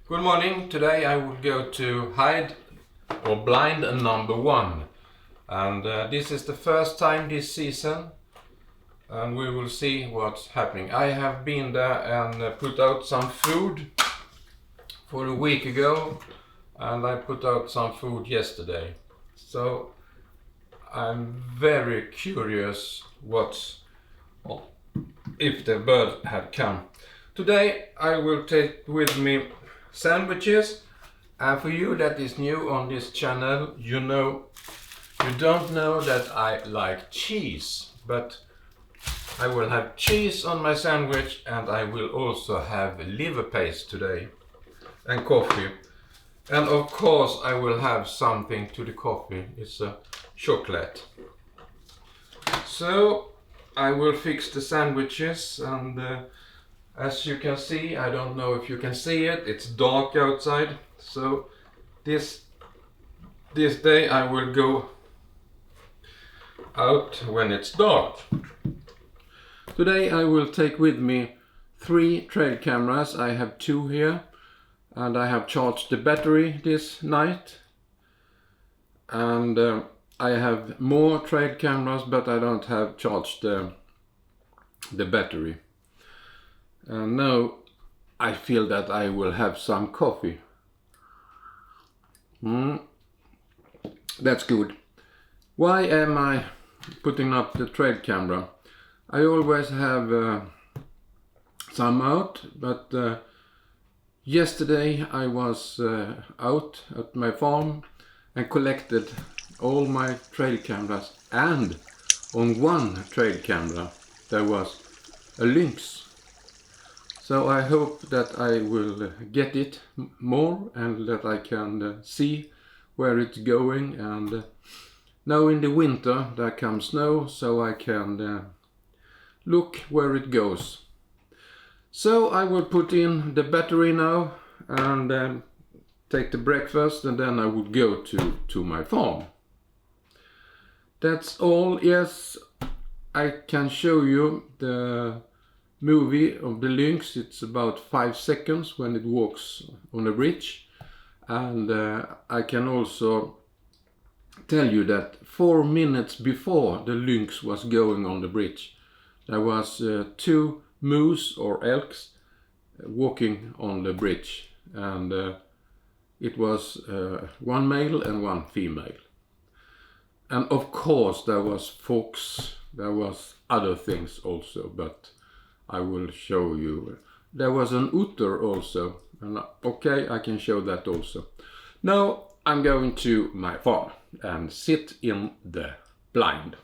Good morning. Today I will go to hide or blind number 1, and this is the first time this season, and we will see what's happening. I have been there and put out some food for a week ago, and I put out some food yesterday. So I'm very curious if the bird had come. Today I will take with me sandwiches, and for you that is new on this channel, you don't know that I like cheese, but I will have cheese on my sandwich, and I will also have liver paste today and coffee, and of course I will have something to the coffee. It's a chocolate. So I will fix the sandwiches, and as you can see, I don't know if you can see it, it's dark outside, so this day I will go out when it's dark. Today I will take with me 3 trail cameras. I have 2 here, and I have charged the battery this night, and I have more trail cameras, but I don't have charged the battery. And now I feel that I will have some coffee. That's good. Why am I putting up the trail camera? I always have some out, but yesterday I was out at my farm and collected all my trail cameras, and on one trail camera there was a lynx. So I hope that I will get it more and that I can see where it's going. And now in the winter there comes snow, so I can look where it goes. So I will put in the battery now and take the breakfast, and then I would go to my farm. That's all. Yes, I can show you the movie of the lynx. It's about 5 seconds when it walks on a bridge, and I can also tell you that 4 minutes before the lynx was going on the bridge, there was 2 moose or elks walking on the bridge, and it was 1 male and 1 female. And of course there was fox, there was other things also, but I will show you. There was an otter also, and okay, I can show that also. Now I'm going to my farm and sit in the blind.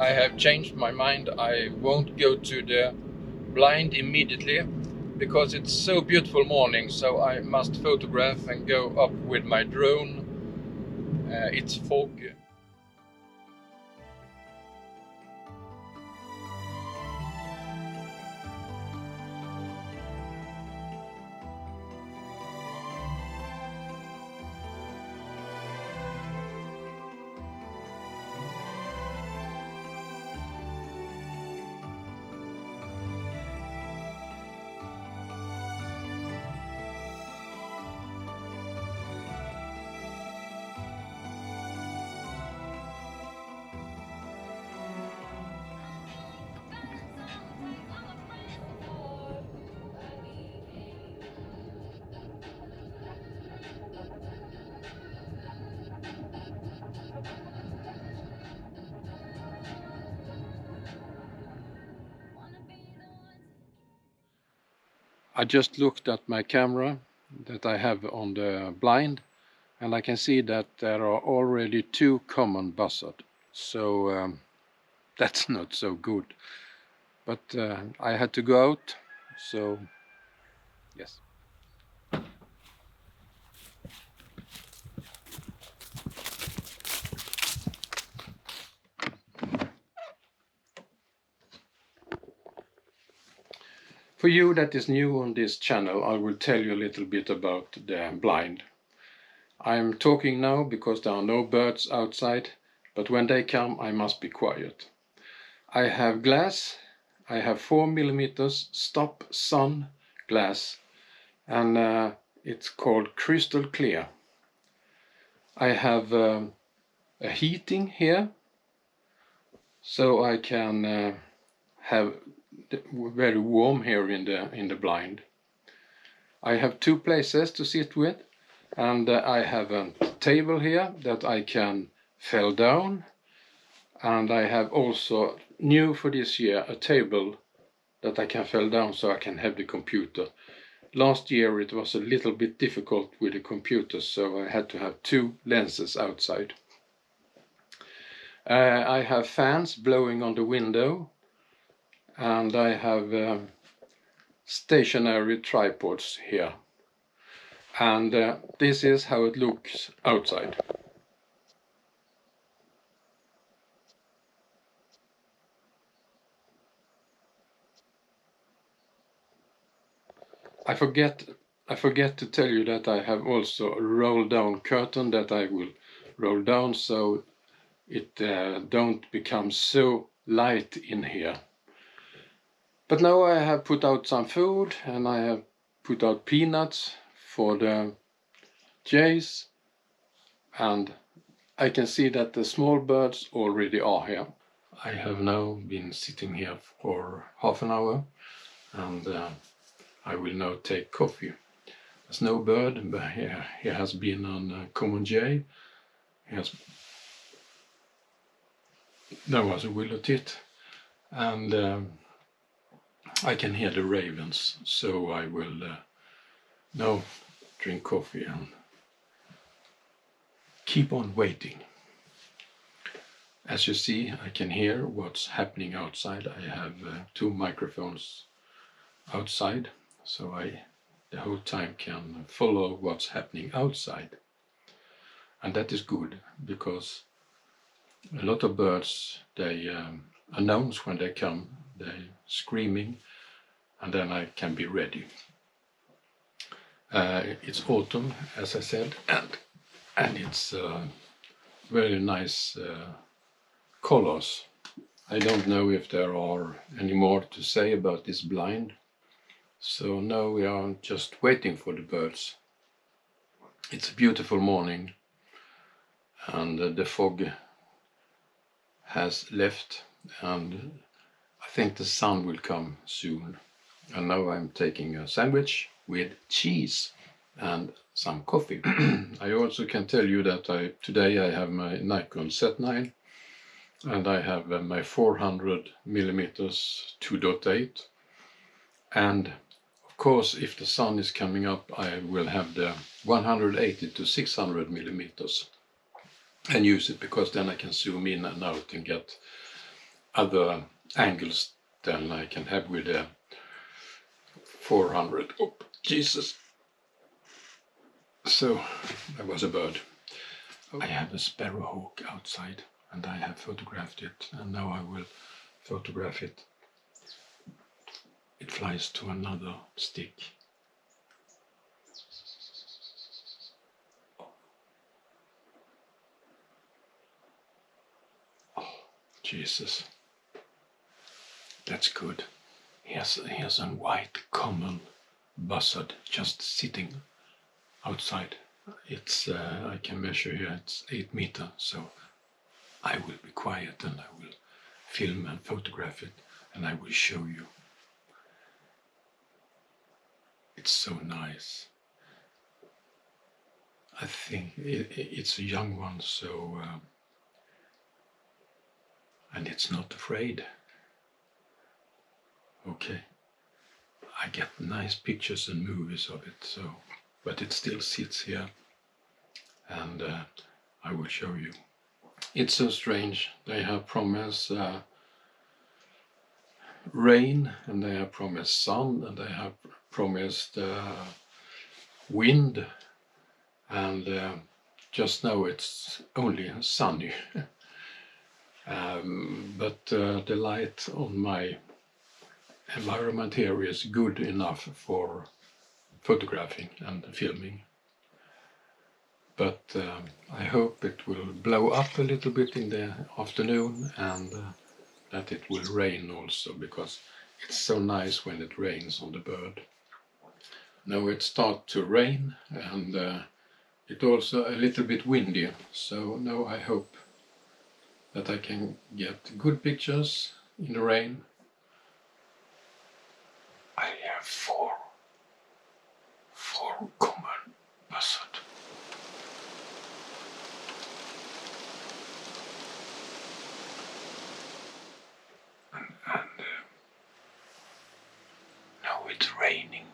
I have changed my mind. I won't go to the blind immediately because it's so beautiful morning, so I must photograph and go up with my drone. It's foggy. I just looked at my camera that I have on the blind, and I can see that there are already 2 common buzzards. So that's not so good. But I had to go out, so yes. For you that is new on this channel, I will tell you a little bit about the blind. I'm talking now because there are no birds outside, but when they come I must be quiet. I have glass, I have 4mm stop sun glass, and it's called crystal clear. I have a heating here, so I can have very warm here in the blind. I have 2 places to sit with, and I have a table here that I can fell down, and I have also, new for this year, a table that I can fell down so I can have the computer. Last year it was a little bit difficult with the computer, so I had to have 2 lenses outside. I have fans blowing on the window, and I have stationary tripods here. And this is how it looks outside. I forget to tell you that I have also a roll down curtain that I will roll down so it don't become so light in here. But now I have put out some food, and I have put out peanuts for the jays, and I can see that the small birds already are here. I have now been sitting here for half an hour, and I will now take coffee. There's no bird, but he has been on common jay. There was a willow tit, and I can hear the ravens, so I will now drink coffee and keep on waiting. As you see, I can hear what's happening outside. I have 2 microphones outside, so I the whole time can follow what's happening outside. And that is good, because a lot of birds, they announce when they come, they're screaming, and then I can be ready. It's autumn, as I said, and it's very nice colors. I don't know if there are any more to say about this blind, so now we are just waiting for the birds. It's a beautiful morning, and the fog has left, and I think the sun will come soon. And now I'm taking a sandwich with cheese and some coffee. I also can tell you that today I have my Nikon Z9, and I have my 400mm 2.8, and of course if the sun is coming up I will have the 180 to 600mm and use it, because then I can zoom in and out and get other angles than I can have with the 400. Oh, Jesus! So, there was a bird. I have a sparrowhawk outside, and I have photographed it, and now I will photograph it. It flies to another stick. Oh, Jesus. That's good. Here's a white common buzzard just sitting outside. It's I can measure here, it's 8 meters, so I will be quiet and I will film and photograph it, and I will show you. It's so nice. I think it's a young one, so and it's not afraid. Okay, I get nice pictures and movies of it, so, but it still sits here, and I will show you. It's so strange. They have promised rain, and they have promised sun, and they have promised wind, and just now it's only sunny. But the light on my environment here is good enough for photographing and filming. But I hope it will blow up a little bit in the afternoon, and that it will rain also, because it's so nice when it rains on the bird. Now it starts to rain, and it's also a little bit windy, so now I hope that I can get good pictures in the rain. I have four common buzzard. And now it's raining.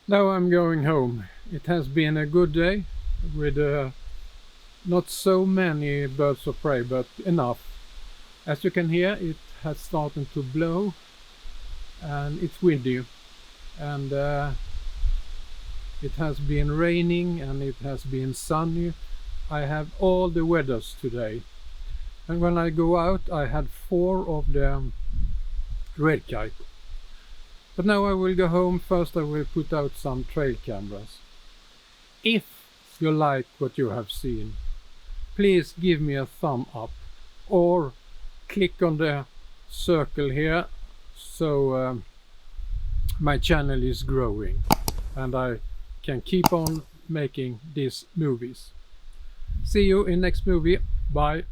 Now I'm going home. It has been a good day with not so many birds of prey, but enough. As you can hear, it has started to blow and it's windy, and it has been raining and it has been sunny. I have all the weathers today, and when I go out I had 4 of the red kite. But now I will go home. First I will put out some trail cameras. If you like what you have seen, please give me a thumb up or click on the circle here, so my channel is growing and I can keep on making these movies. See you in next movie. Bye.